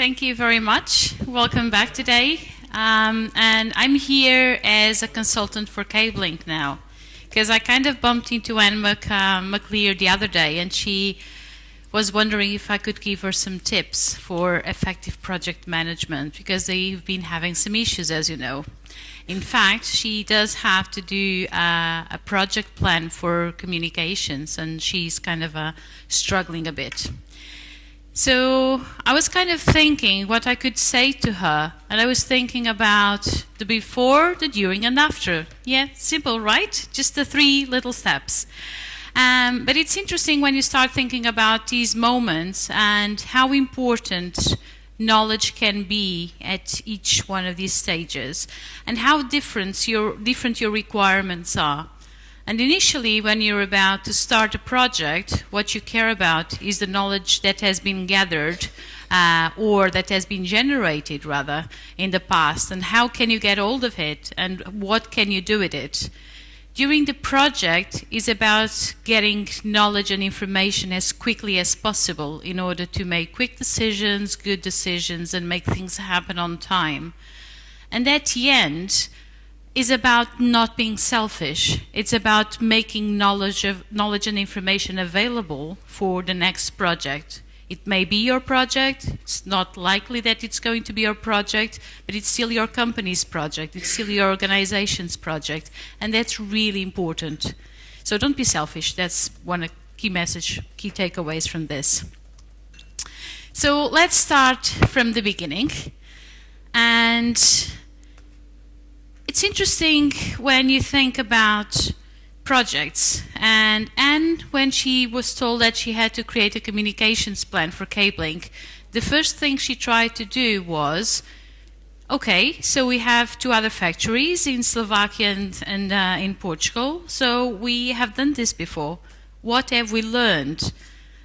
Thank you very much. Welcome back today. And I'm here as a consultant for cabling now, because I kind of bumped into Anne McLear the other day, and she was wondering if I could give her some tips for effective project management, because they've been having some issues, as you know. In fact, she does have to do a project plan for communications, and she's kind of struggling a bit. So I was kind of thinking what I could say to her, and I was thinking about the before, the during, and after. Yeah, simple, right? Just the 3 little steps. But it's interesting when you start thinking about these moments and how important knowledge can be at each one of these stages, and how different your requirements are. And initially, when you're about to start a project, what you care about is the knowledge that has been gathered or that has been generated, rather, in the past, and how can you get hold of it, and what can you do with it. During the project is about getting knowledge and information as quickly as possible in order to make quick decisions, good decisions, and make things happen on time. And at the end is about not being selfish. It's about making knowledge and information available for the next project. It may be your project. It's not likely that it's going to be your project, but it's still your company's project. It's still your organization's project, and that's really important. So don't be selfish. That's one key message, key takeaways from this. So let's start from the beginning. And it's interesting when you think about projects. And Anne, when she was told that she had to create a communications plan for cabling, the first thing she tried to do was, okay, so we have 2 other factories in Slovakia and in Portugal, so we have done this before. What have we learned?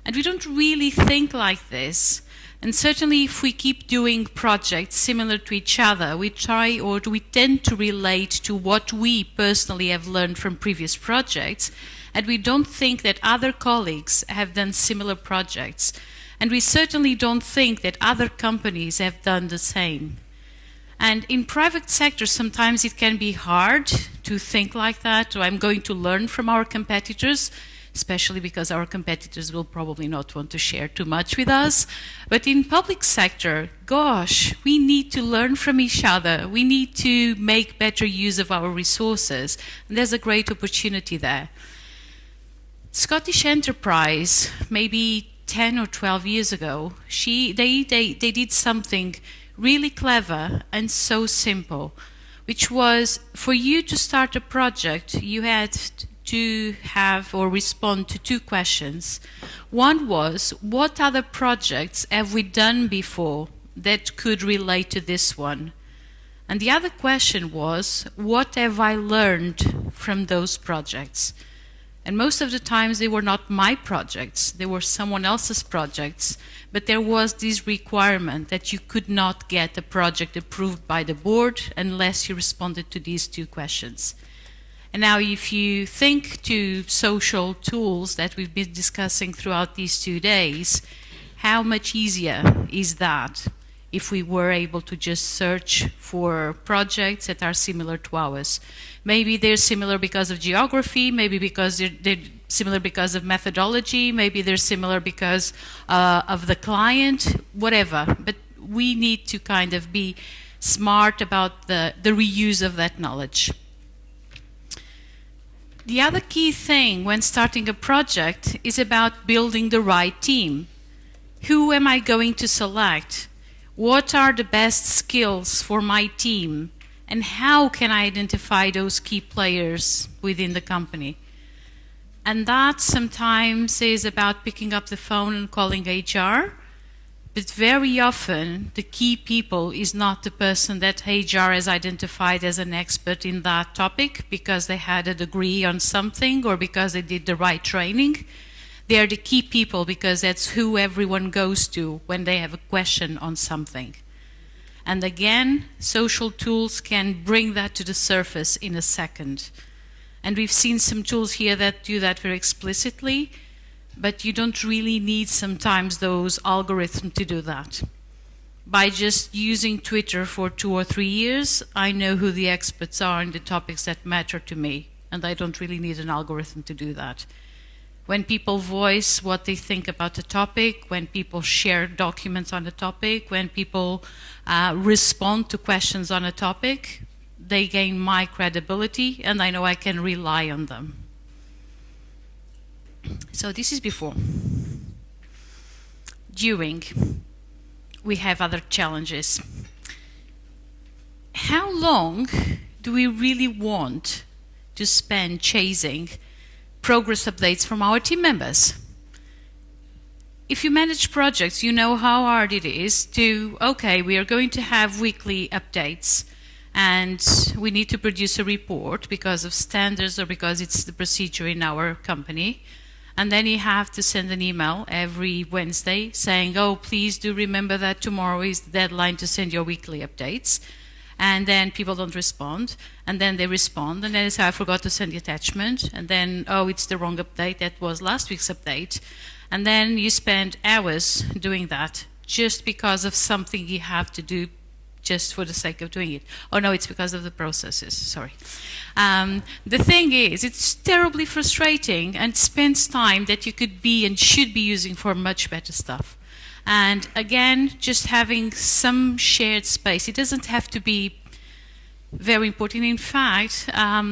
And we don't really think like this. And certainly if we keep doing projects similar to each other, we tend to relate to what we personally have learned from previous projects, and we don't think that other colleagues have done similar projects. And we certainly don't think that other companies have done the same. And in private sector, sometimes it can be hard to think like that, or I'm going to learn from our competitors, especially because our competitors will probably not want to share too much with us. But in public sector, gosh, we need to learn from each other. We need to make better use of our resources. And there's a great opportunity there. Scottish Enterprise, maybe 10 or 12 years ago, they did something really clever and so simple, which was for you to start a project, you had to have or respond to 2 questions. One was, what other projects have we done before that could relate to this one? And the other question was, what have I learned from those projects? And most of the times they were not my projects, they were someone else's projects, but there was this requirement that you could not get a project approved by the board unless you responded to these 2 questions. And now if you think to social tools that we've been discussing throughout these 2 days, how much easier is that if we were able to just search for projects that are similar to ours? Maybe they're similar because of geography, maybe because they're similar because of methodology, maybe they're similar because of the client, whatever. But we need to kind of be smart about the reuse of that knowledge. The other key thing when starting a project is about building the right team. Who am I going to select? What are the best skills for my team? And how can I identify those key players within the company? And that sometimes is about picking up the phone and calling HR. But very often, the key people is not the person that HR has identified as an expert in that topic because they had a degree on something or because they did the right training. They are the key people because that's who everyone goes to when they have a question on something. And again, social tools can bring that to the surface in a second. And we've seen some tools here that do that very explicitly. But you don't really need sometimes those algorithms to do that. by just using Twitter for 2 or 3 years, I know who the experts are in the topics that matter to me, and I don't really need an algorithm to do that. When people voice what they think about a topic, when people share documents on a topic, when people respond to questions on a topic, they gain my credibility, and I know I can rely on them. So this is before. During, we have other challenges. How long do we really want to spend chasing progress updates from our team members? If you manage projects, you know how hard it is to, okay, we are going to have weekly updates and we need to produce a report because of standards or because it's the procedure in our company. And then you have to send an email every Wednesday saying, oh, please do remember that tomorrow is the deadline to send your weekly updates. And then people don't respond. And then they respond. And then they say, I forgot to send the attachment. And then, oh, it's the wrong update. That was last week's update. And then you spend hours doing that just because of something you have to do just for the sake of doing it. Oh no, it's because of the processes, sorry. The thing is, it's terribly frustrating and spends time that you could be and should be using for much better stuff. And again, just having some shared space. It doesn't have to be very important. In fact,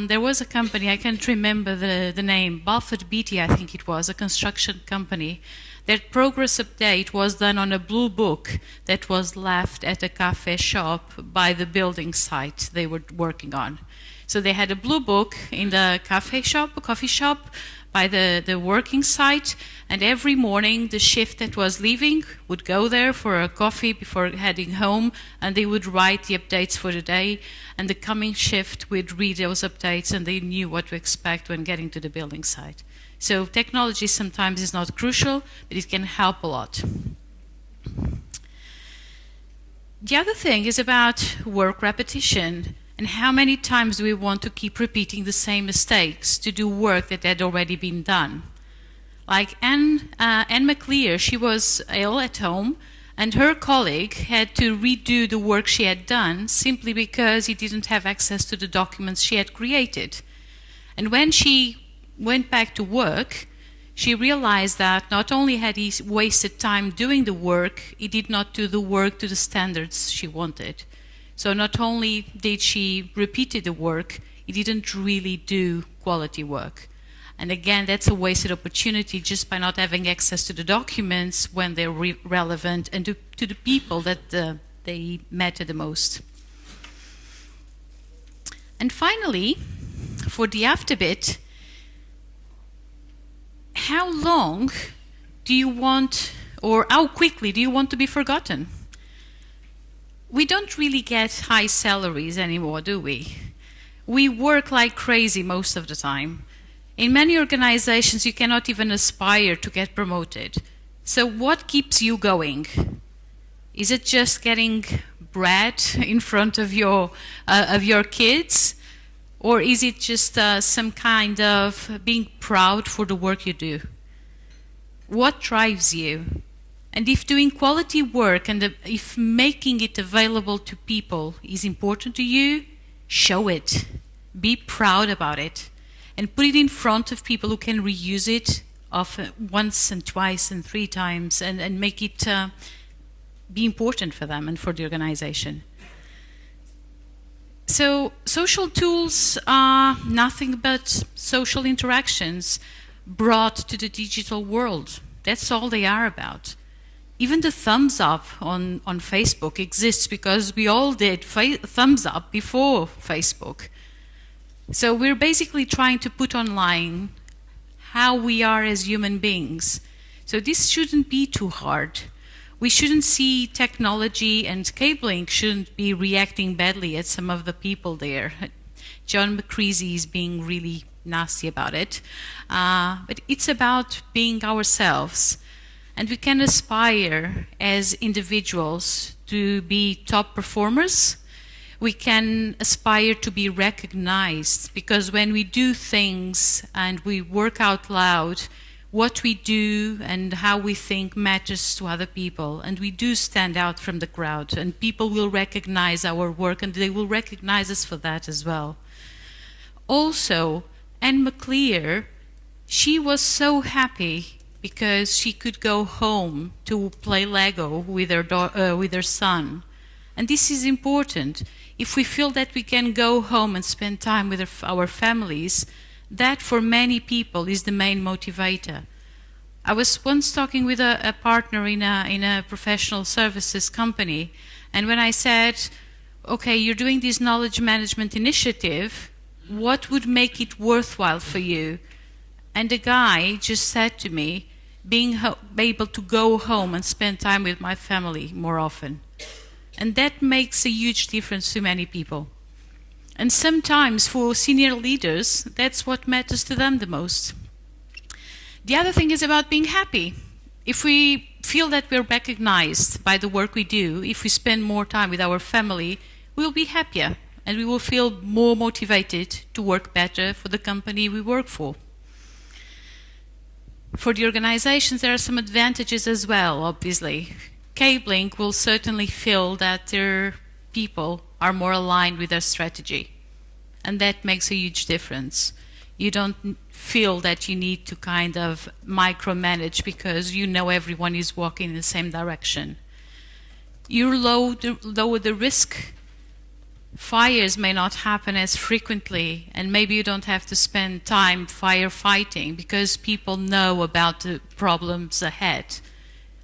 there was a company, I can't remember the name, Balfour Beatty, I think it was, a construction company. Their progress update was done on a blue book that was left at a cafe shop by the building site they were working on. So they had a blue book in the coffee shop by the working site, and every morning the shift that was leaving would go there for a coffee before heading home, and they would write the updates for the day, and the coming shift would read those updates, and they knew what to expect when getting to the building site. So technology sometimes is not crucial, but it can help a lot. The other thing is about work repetition. And how many times do we want to keep repeating the same mistakes to do work that had already been done? Like Anne McLear, she was ill at home, and her colleague had to redo the work she had done simply because he didn't have access to the documents she had created. And when she went back to work, she realized that not only had he wasted time doing the work, he did not do the work to the standards she wanted. So not only did she repeat the work, he didn't really do quality work. And again, that's a wasted opportunity just by not having access to the documents when they're relevant and to the people that they matter the most. And finally, for the after bit, how long do you want, or how quickly do you want to be forgotten? We don't really get high salaries anymore, do we? We work like crazy most of the time. In many organizations, you cannot even aspire to get promoted. So what keeps you going? Is it just getting bread in front of your kids? Or is it just some kind of being proud for the work you do? What drives you? And if doing quality work and if making it available to people is important to you, show it. Be proud about it. And put it in front of people who can reuse it once and twice and 3 times and make it be important for them and for the organization. So social tools are nothing but social interactions brought to the digital world. That's all they are about. Even the thumbs up on Facebook exists because we all did thumbs up before Facebook. So we're basically trying to put online how we are as human beings. So this shouldn't be too hard. We shouldn't see technology, and cabling shouldn't be reacting badly at some of the people there. John McCreasy is being really nasty about it. But it's about being ourselves. And we can aspire as individuals to be top performers. We can aspire to be recognized, because when we do things and we work out loud, what we do and how we think matters to other people, and we do stand out from the crowd, and people will recognize our work and they will recognize us for that as well. Also, Anne McClear, she was so happy because she could go home to play Lego with her son. And this is important. If we feel that we can go home and spend time with our families, that for many people is the main motivator. I was once talking with a partner in a professional services company, and when I said, okay, you're doing this knowledge management initiative, what would make it worthwhile for you? And the guy just said to me, being able to go home and spend time with my family more often. And that makes a huge difference to many people. And sometimes for senior leaders, that's what matters to them the most. The other thing is about being happy. If we feel that we're recognized by the work we do, if we spend more time with our family, we'll be happier and we will feel more motivated to work better for the company we work for. For the organizations, there are some advantages as well, obviously. Cabling will certainly feel that their people are more aligned with their strategy. And that makes a huge difference. You don't feel that you need to kind of micromanage because you know everyone is walking in the same direction. You lower the risk. Fires may not happen as frequently, and maybe you don't have to spend time firefighting because people know about the problems ahead.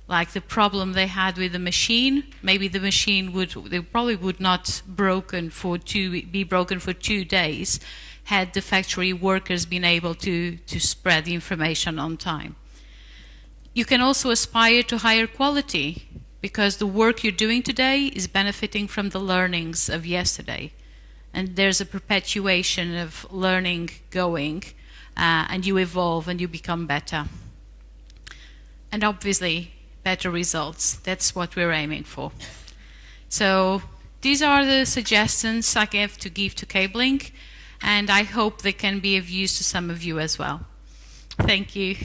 Like the problem they had with the machine, maybe the machine probably would not be broken for 2 days had the factory workers been able to spread the information on time. You can also aspire to higher quality because the work you're doing today is benefiting from the learnings of yesterday. And there's a perpetuation of learning going, and you evolve and you become better. And obviously, better results. That's what we're aiming for. So these are the suggestions I have to give to cabling, and I hope they can be of use to some of you as well. Thank you.